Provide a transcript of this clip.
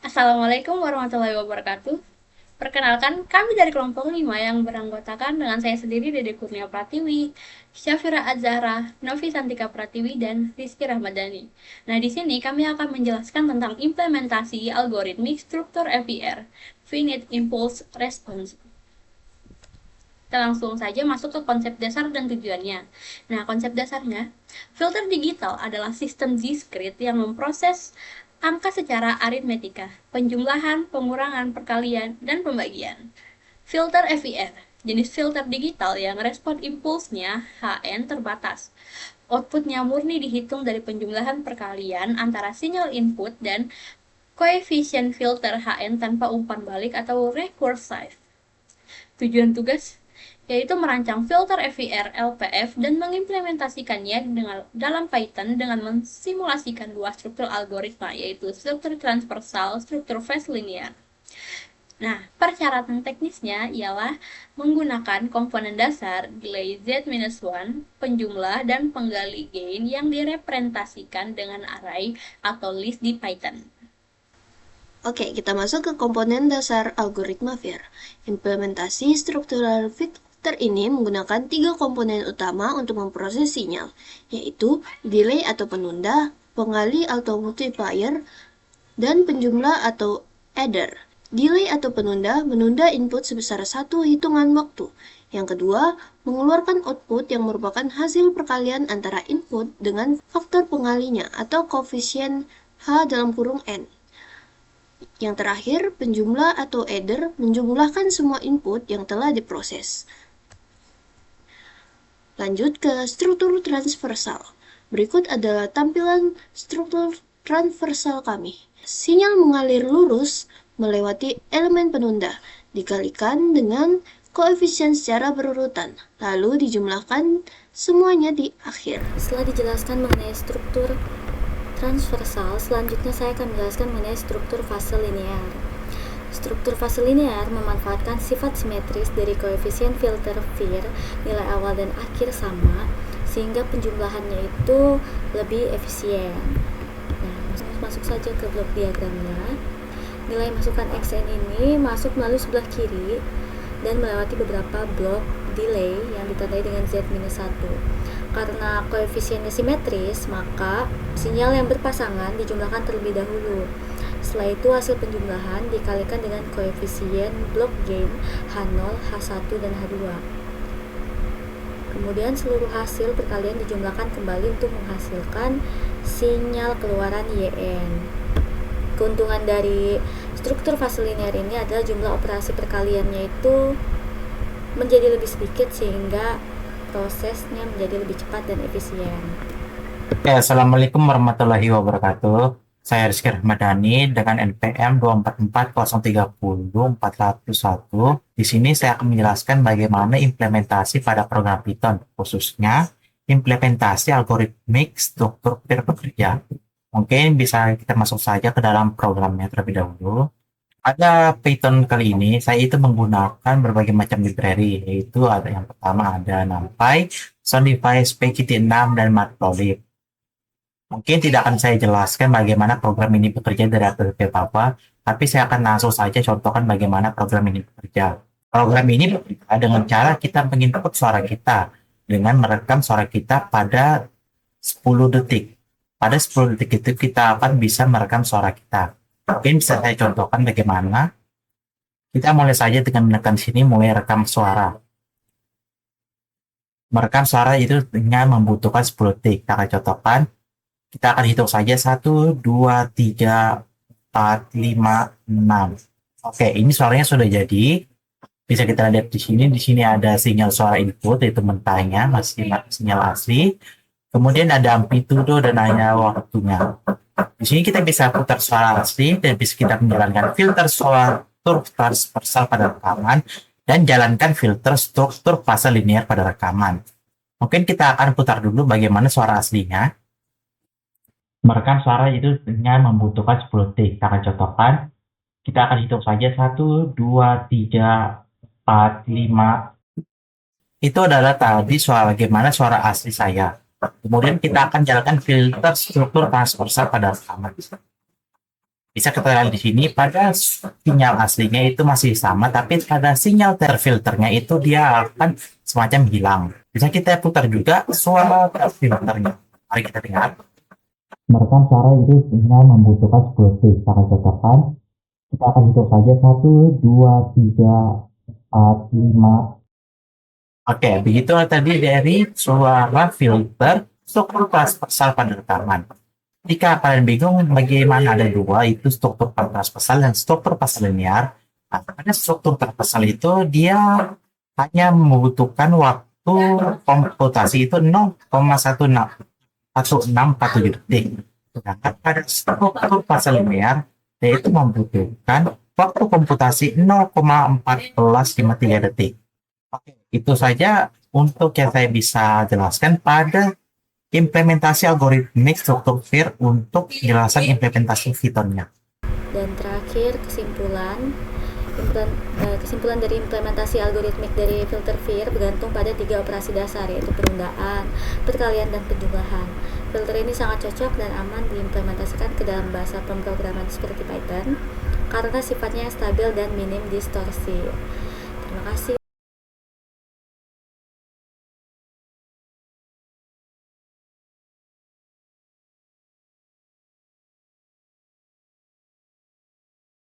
Assalamualaikum warahmatullahi wabarakatuh. Perkenalkan, kami dari kelompok 5 yang beranggotakan dengan saya sendiri, Dede Kurnia Pratiwi, Syafira Azhara, Novi Santika Pratiwi, dan Rizky Rahmadani. Nah, di sini kami akan menjelaskan tentang implementasi algoritmik struktur FIR, Finite Impulse Response. Kita langsung saja masuk ke konsep dasar dan tujuannya. Nah, konsep dasarnya, filter digital adalah sistem diskrit yang memproses angka secara aritmetika, penjumlahan, pengurangan, perkalian, dan pembagian. Filter FIR, jenis filter digital yang respon impulsnya HN terbatas. Outputnya murni dihitung dari penjumlahan perkalian antara sinyal input dan koefisien filter HN tanpa umpan balik atau recursive. Tujuan tugas yaitu merancang filter FIR LPF dan mengimplementasikannya dalam Python dengan mensimulasikan dua struktur algoritma, yaitu struktur transversal, struktur phase linear. Nah, persyaratan teknisnya ialah menggunakan komponen dasar delay Z-1, penjumlah dan penggali gain yang direpresentasikan dengan array atau list di Python. Oke, kita masuk ke komponen dasar algoritma FIR. Implementasi struktural filter ini menggunakan tiga komponen utama untuk memproses sinyal, yaitu delay atau penunda, pengali atau multiplier, dan penjumlah atau adder. Delay atau penunda menunda input sebesar satu hitungan waktu. Yang kedua, mengeluarkan output yang merupakan hasil perkalian antara input dengan faktor pengalinya atau koefisien H dalam kurung N. Yang terakhir, penjumlah atau adder menjumlahkan semua input yang telah diproses. Lanjut ke struktur transversal. Berikut adalah tampilan struktur transversal kami. Sinyal mengalir lurus melewati elemen penunda, dikalikan dengan koefisien secara berurutan, lalu dijumlahkan semuanya di akhir. Setelah dijelaskan mengenai struktur transversal, selanjutnya saya akan menjelaskan mengenai struktur fase linear. Struktur fase linear memanfaatkan sifat simetris dari koefisien filter FIR, nilai awal dan akhir sama, sehingga penjumlahannya itu lebih efisien. Nah, masuk saja ke blok diagramnya. Nilai masukan xn ini masuk melalui sebelah kiri dan melewati beberapa blok delay yang ditandai dengan Z-1. Karena koefisiennya simetris, maka sinyal yang berpasangan dijumlahkan terlebih dahulu. Setelah itu hasil penjumlahan dikalikan dengan koefisien block gain H0, H1, dan H2. Kemudian seluruh hasil perkalian dijumlahkan kembali untuk menghasilkan sinyal keluaran YN. Keuntungan dari struktur fase linear ini adalah jumlah operasi perkaliannya itu menjadi lebih sedikit sehingga prosesnya menjadi lebih cepat dan efisien. Ya, Assalamualaikum warahmatullahi wabarakatuh. Saya Rizky Rahmadani dengan NPM 244030401. Di sini saya akan menjelaskan bagaimana implementasi pada program Python, khususnya implementasi algoritmik struktur bekerja. Mungkin bisa kita masuk saja ke dalam programnya terlebih dahulu. Pada Python kali ini, saya itu menggunakan berbagai macam library, yaitu ada yang pertama ada NumPy, Soundify, SPGT6, dan Matplotlib. Mungkin tidak akan saya jelaskan bagaimana program ini bekerja dari A ke apa, tapi saya akan langsung saja contohkan bagaimana program ini bekerja. Program ini bekerja dengan cara kita menginput suara kita dengan merekam suara kita pada 10 detik. Pada 10 detik itu kita akan bisa merekam suara kita. Mungkin bisa saya contohkan bagaimana. Kita mulai saja dengan menekan sini, mulai rekam suara. Merekam suara itu dengan membutuhkan 10 detik. Kita akan contohkan. Kita akan hitung saja 1, 2, 3, 4, 5, 6. Oke, ini suaranya sudah jadi. Bisa kita lihat di sini. Di sini ada sinyal suara input, yaitu mentahnya, masih sinyal asli. Kemudian ada amplitudo dan hanya waktunya. Di sini kita bisa putar suara asli dan bisa kita menjalankan filter struktur transversal pada rekaman dan jalankan filter struktur fase linear pada rekaman. Mungkin kita akan putar dulu bagaimana suara aslinya. Merekam suara itu dengan membutuhkan 10 detik. Kita akan contohkan. Kita akan hitung saja 1, 2, 3, 4, 5. Itu adalah tadi bagaimana suara asli saya. Kemudian kita akan jalankan filter struktur transversal pada rekaman. Bisa kita lihat di sini pada sinyal aslinya itu masih sama, tapi pada sinyal terfilternya itu dia akan semacam hilang. Bisa kita putar juga suara terfilternya. Mari kita dengar. Merekam suara itu dengan membutuhkan 10 detik. Kita akan contohkan. Kita akan hitung saja 1, 2, 3, 4, 5. Oke, begitu tadi dari suara filter struktur transversal pada rekaman. Jika kalian bingung bagaimana ada dua, itu struktur transversal dan struktur pasal linear. Nah, pada struktur transversal itu dia hanya membutuhkan waktu komputasi itu 0,1647 detik. Sedangkan pada struktur pasal linear, yaitu membutuhkan waktu komputasi 0,1453 detik. Oke, itu saja untuk yang saya bisa jelaskan pada implementasi algoritmik struktur FIR untuk penjelasan implementasi Python-nya. Dan terakhir kesimpulan dari implementasi algoritmik dari filter FIR bergantung pada 3 operasi dasar, yaitu perundaan, perkalian, dan penjumlahan. Filter ini sangat cocok dan aman diimplementasikan ke dalam bahasa pemrograman seperti Python karena sifatnya stabil dan minim distorsi. Terima kasih.